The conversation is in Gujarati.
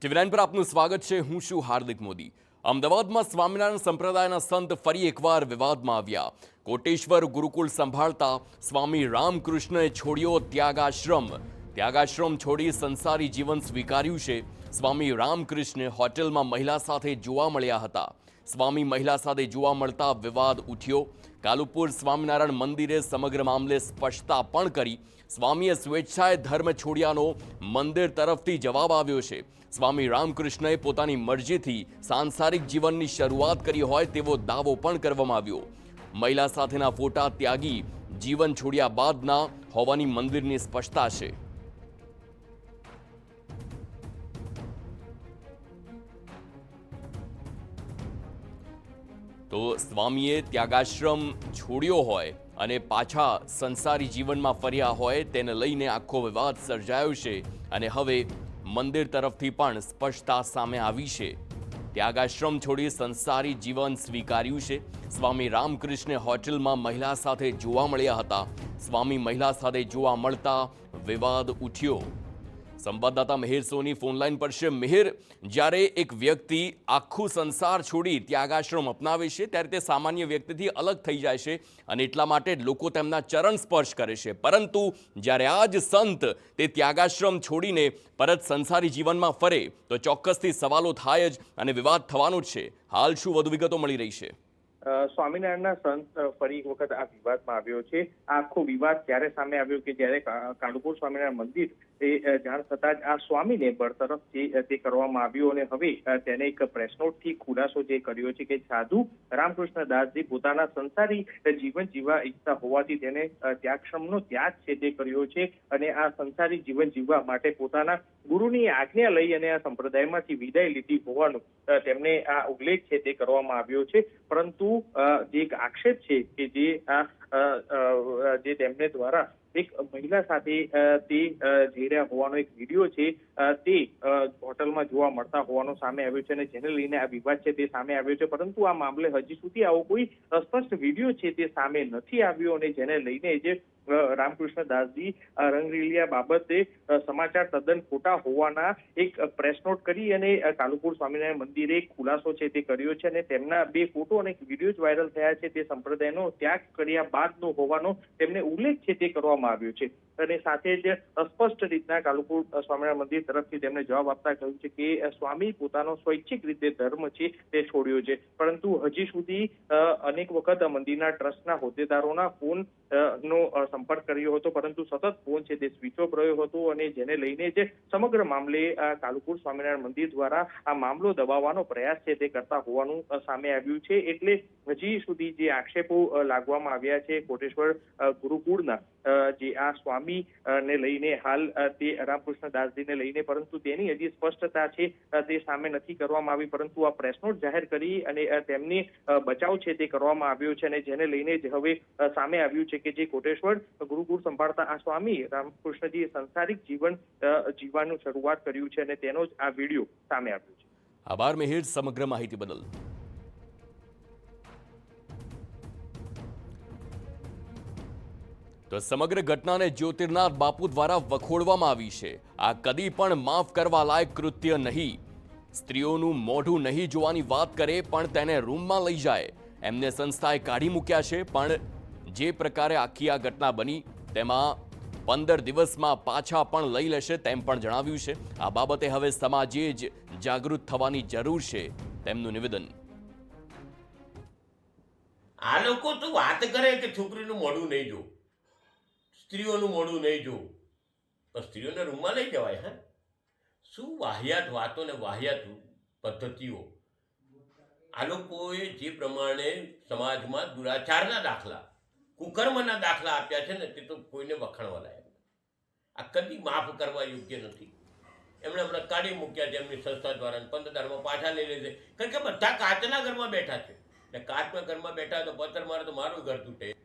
ટીવી9 પર આપનું સ્વાગત છે। હું છું હાર્દિક મોદી। અમદાવાદમાં સ્વામિનારાયણ સંપ્રદાયના સંત ફરી એકવાર વિવાદમાં આવ્યા। કોટેશ્વર ગુરુકુળ સંભાળતા સ્વામી રામકૃષ્ણએ છોડ્યો ત્યાગાશ્રમ છોડી સંસારી જીવન સ્વીકાર્યું છે। સ્વામી રામકૃષ્ણ હોટેલમાં મહિલા સાથે જોવા મળ્યા હતા। સ્વામી મહિલા સાથે જોવા મળતા વિવાદ ઉઠ્યો। કાલુપુર સ્વામિનારાયણ મંદિરે સમગ્ર મામલે સ્પષ્ટતા પણ કરી। સ્વામીએ સ્વેચ્છાએ ધર્મ છોડ્યાનો મંદિર તરફથી જવાબ આવ્યો છે। સ્વામી રામકૃષ્ણએ પોતાની મરજીથી સાંસારિક જીવનની શરૂઆત કરી હોય તેવો દાવો પણ કરવામાં આવ્યો। મહિલા સાથેના ફોટા ત્યાગી જીવન છોડ્યા બાદના હોવાની મંદિરની સ્પષ્ટતા છે। તો સ્વામીએ ત્યાગાશ્રમ છોડ્યો હોય અને પાછા સંસારી જીવનમાં ફર્યા હોય તેને લઈને આખો વિવાદ સર્જાયો છે અને હવે મંદિર તરફથી પણ સ્પષ્ટતા સામે આવી છે। ત્યાગાશ્રમ છોડી સંસારી જીવન સ્વીકાર્યું છે। સ્વામી રામકૃષ્ણ હોટેલમાં મહિલા સાથે જોવા મળ્યા હતા। સ્વામી મહિલા સાથે જોવા મળતા વિવાદ ઉઠ્યો। સંવાદદાતા મિહિર સોની ફોનલાઈન પર છે। મિહિર, જ્યારે એક વ્યક્તિ આખું સંસાર છોડી ત્યાગાશ્રમ અપનાવે છે ત્યારે તે સામાન્ય વ્યક્તિથી અલગ થઈ જાય છે અને એટલા માટે લોકો તેમના ચરણ સ્પર્શ કરે છે, પરંતુ જ્યારે આ જ સંત તે ત્યાગાશ્રમ છોડીને પરત સંસારી જીવનમાં ફરે તો ચોક્કસથી સવાલો થાય જ અને વિવાદ થવાનો જ છે। હાલ શું વધુ વિગતો મળી રહી છે? સ્વામિનારાયણના સંત ફરી એક વખત આ વિવાદમાં આવ્યો છે। આ આખો વિવાદ ત્યારે સામે આવ્યો કે જ્યારે કાલુપુર સ્વામિનારાયણ મંદિર એ જાણ થતાં જ આ સ્વામીને બરતરફ તે કરવામાં આવ્યું અને હવે તેને એક પ્રેસ નોટથી ખુલાસો જે કર્યો છે કે સાધુ રામકૃષ્ણ દાસજી પોતાના સંસારી જીવન જીવવા ઈચ્છતા હોવાથી તેને ત્યાગાશ્રમનો ત્યાગ છે તે કર્યો છે અને આ સંસારી જીવન જીવવા માટે પોતાના ગુરુની આજ્ઞા લઈ અને આ સંપ્રદાયમાંથી વિદાય લીધી હોવાનું તેમને આ ઉલ્લેખ છે તે કરવામાં આવ્યો છે। પરંતુ જે એક આક્ષેપ છે કે જે તેમને દ્વારા એક મહિલા સાથે તે જઈ રહ્યા હોવાનો એક વિડીયો છે તે હોટલમાં જોવા મળતા હોવાનો સામે આવ્યો છે અને જેને લઈને આ વિવાદ છે તે સામે આવ્યો છે, પરંતુ આ મામલે હજી સુધી આવો કોઈ સ્પષ્ટ વિડીયો છે તે સામે નથી આવ્યો અને જેને લઈને જે રામકૃષ્ણ દાસજી રંગરેલિયા બાબતે સમાચાર તદ્દન ખોટા હોવાના એક પ્રેસ નોટ કરી અને કાલુપુર સ્વામિનારાયણ મંદિરે ખુલાસો છે તે કર્યો છે અને તેમના બે ફોટો અને વિડીયો વાયરલ થયા છે તે સંપ્રદાયનો ત્યાગ કર્યા બાદનો હોવાનો તેમને ઉલ્લેખ છે તે કરવામાં આવ્યો છે અને સાથે જ સ્પષ્ટ રીતના કાલુપુર સ્વામિનારાયણ મંદિર તરફથી તેમને જવાબ આપતા કહ્યું છે કે સ્વામી પોતાનો સ્વૈચ્છિક રીતે ધર્મ છે તે છોડ્યો છે, પરંતુ હજી સુધી અનેક વખત મંદિરના ટ્રસ્ટના હોદ્દેદારોના ફોન નો સંપર્ક કર્યો હતો, પરંતુ સતત ફોન છે તે સ્વિચ ઓફ રહ્યો હતો અને જેને લઈને જે સમગ્ર મામલે કાલુપુર સ્વામિનારાયણ મંદિર દ્વારા આ મામલો દબાવવાનો પ્રયાસ છે તે કરતા હોવાનું સામે આવ્યું છે। એટલે હજી સુધી જે આક્ષેપો લાગવામાં આવ્યા છે કોટેશ્વર ગુરુકુળના જે આ સ્વામી ને લઈને હાલ તે રામકૃષ્ણ દાસજીને લઈને, પરંતુ તેની હજી સ્પષ્ટતા છે તે સામે નથી કરવામાં આવી, પરંતુ આ પ્રેસ નોટ જાહેર કરી અને તેમની બચાવ છે તે કરવામાં આવ્યો છે અને જેને લઈને જ હવે સામે આવ્યું છે કે જે કોટેશ્વર ગુરુકુળ સંભાળતા આ સ્વામી રામકૃષ્ણજી સંસારિક જીવન જીવવાનું શરૂઆત કર્યું છે અને તેનો જ આ વિડીયો સામે આવ્યો છે। આભાર મિહિર સમગ્ર માહિતી બદલ। તો સમગ્ર ઘટનાને જ્યોતિર્નાથ બાપુ દ્વારા વખોડવામાં આવી છે। આ કદી પણ માફ કરવા લાયક કૃત્ય નહીં। સ્ત્રીઓનું મોઢું નહીં જોવાની વાત કરે પણ તેને રૂમમાં લઈ જાય એમને સંસ્થાએ કાઢી મૂક્યા છે, પણ જે પ્રકારે આખી આ ઘટના બની તેમાં 15 દિવસમાં પાછા પણ લઈ લેશે તેમ પણ જણાવ્યું છે। આ બાબતે હવે સમાજે જ જાગૃત થવાની જરૂર છે તેમનું નિવેદન। આ લોકો તો વાત કરે કે છોકરીનું મોઢું નહીં જોવું, સ્ત્રીઓનું મોઢું નહીં જોવું, તો સ્ત્રીઓને રૂમમાં લઈ જવાય? હે, શું વાહિયાત વાતો ને વાહિયાત પદ્ધતિઓ! આ લોકોએ જે પ્રમાણે સમાજમાં દુરાચારના દાખલા, કુકર્મના દાખલા આપ્યા છે ને તે તો કોઈને વખાણવા લાયક નથી। આ કદી માફ કરવા યોગ્ય નથી। એમણે હમણાં કાઢી મૂક્યા છે એમની સંસ્થા દ્વારા, 15 દાડમાં પાછા લઈ લેશે, કારણ કે બધા કાચના ઘરમાં બેઠા છે ને કાચના ઘરમાં બેઠા તો પથ્થર મારે તો મારું ઘર તૂટે।